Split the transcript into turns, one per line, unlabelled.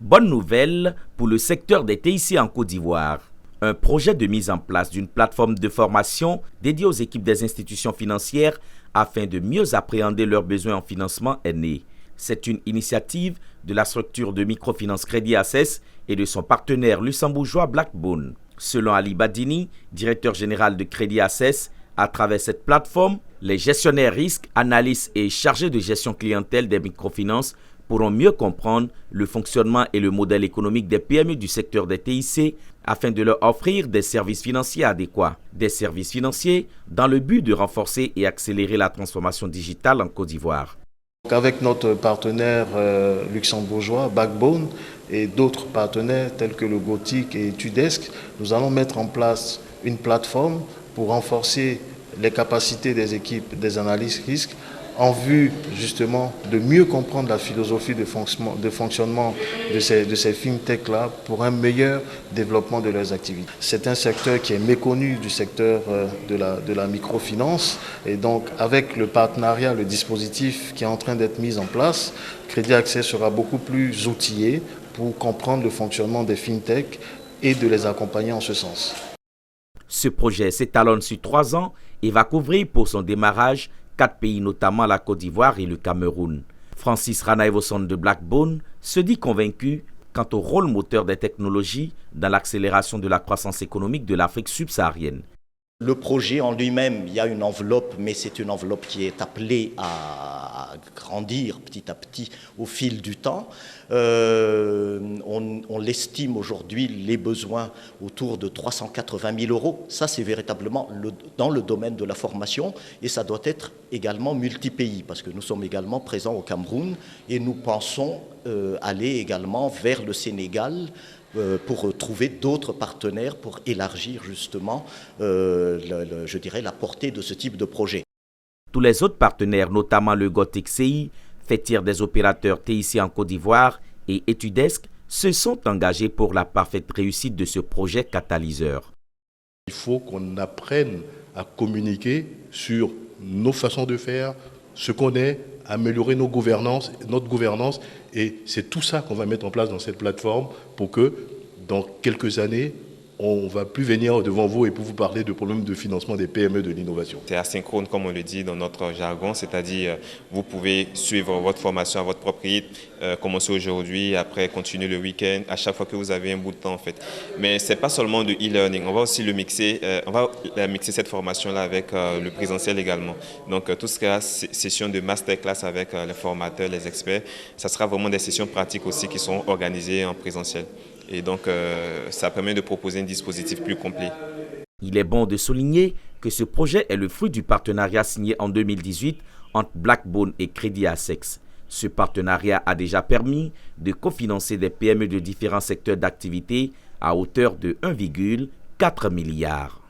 Bonne nouvelle pour le secteur des TIC en Côte d'Ivoire. Un projet de mise en place d'une plateforme de formation dédiée aux équipes des institutions financières afin de mieux appréhender leurs besoins en financement est né. C'est une initiative de la structure de microfinance Crédit Access et de son partenaire luxembourgeois Blackbone. Selon Ali Badini, directeur général de Crédit Access, à travers cette plateforme, les gestionnaires risques, analystes et chargés de gestion clientèle des microfinances pourront mieux comprendre le fonctionnement et le modèle économique des PME du secteur des TIC afin de leur offrir des services financiers adéquats. Des services financiers dans le but de renforcer et accélérer la transformation digitale en Côte d'Ivoire.
Avec notre partenaire luxembourgeois Backbone et d'autres partenaires tels que le Gothic et Tudesk, nous allons mettre en place une plateforme pour renforcer les capacités des équipes des analystes risques en vue justement de mieux comprendre la philosophie de fonctionnement de ces fintechs-là pour un meilleur développement de leurs activités. C'est un secteur qui est méconnu du secteur de la microfinance et donc avec le partenariat, le dispositif qui est en train d'être mis en place, Crédit Access sera beaucoup plus outillé pour comprendre le fonctionnement des fintechs et de les accompagner en ce sens.
Ce projet s'étalonne sur 3 ans et va couvrir pour son démarrage 4 pays, notamment la Côte d'Ivoire et le Cameroun. Francis Ranaevoson de Blackbone se dit convaincu quant au rôle moteur des technologies dans l'accélération de la croissance économique de l'Afrique subsaharienne.
Le projet en lui-même, il y a une enveloppe, mais c'est une enveloppe qui est appelée à grandir petit à petit au fil du temps. On l'estime aujourd'hui, les besoins autour de 380 000 euros. Ça, c'est véritablement dans le domaine de la formation et ça doit être également multi-pays parce que nous sommes également présents au Cameroun et nous pensons aller également vers le Sénégal pour trouver d'autres partenaires pour élargir justement, je dirais, la portée de ce type de projet.
Tous les autres partenaires, notamment le Gothic CI, fêtière des opérateurs TIC en Côte d'Ivoire et Etudesk, se sont engagés pour la parfaite réussite de ce projet catalyseur.
Il faut qu'on apprenne à communiquer sur nos façons de faire, ce qu'on est, améliorer notre gouvernance et c'est tout ça qu'on va mettre en place dans cette plateforme pour que dans quelques années, on ne va plus venir devant vous et pour vous parler de problèmes de financement des PME de l'innovation.
C'est asynchrone comme on le dit dans notre jargon, c'est-à-dire vous pouvez suivre votre formation à votre propre rythme, commencer aujourd'hui, après continuer le week-end, à chaque fois que vous avez un bout de temps en fait. Mais ce n'est pas seulement de e-learning, on va aussi le mixer, mixer cette formation-là avec le présentiel également. Donc tout ce qui est session de masterclass avec les formateurs, les experts, ça sera vraiment des sessions pratiques aussi qui sont organisées en présentiel. Et donc, ça permet de proposer un dispositif plus complet.
Il est bon de souligner que ce projet est le fruit du partenariat signé en 2018 entre Blackbone et Crédit Access. Ce partenariat a déjà permis de cofinancer des PME de différents secteurs d'activité à hauteur de 1,4 milliard.